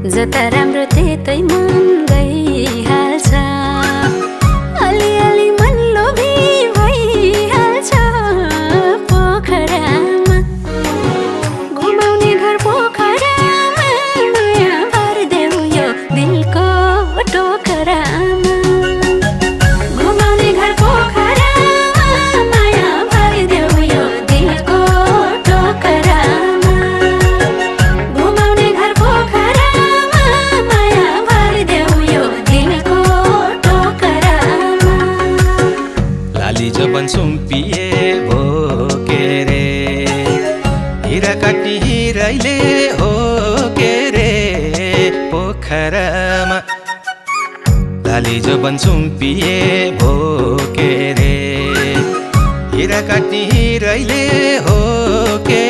जता राम्रो त्यतै मन गइहाल्छ अलिअलि मन लोभी भइहाल्छ पोखरामा घुमाउने घर पोखरामा माया भरिदेऊ यो दिलको टोकरामा घुमाउने घर पोखरामा माया भरिदेऊ यो दिलको टोकरामा घुमाउने घर पोखरामा माया भरिदेऊ यो दिलको टोकरामा लाली जबन सुम्पिए भो के रे हिरा काटी हिराइले हो के रे पोखरामा लाली जबन सुम्पिए भो के रे हिरा काटी हिराइले हो के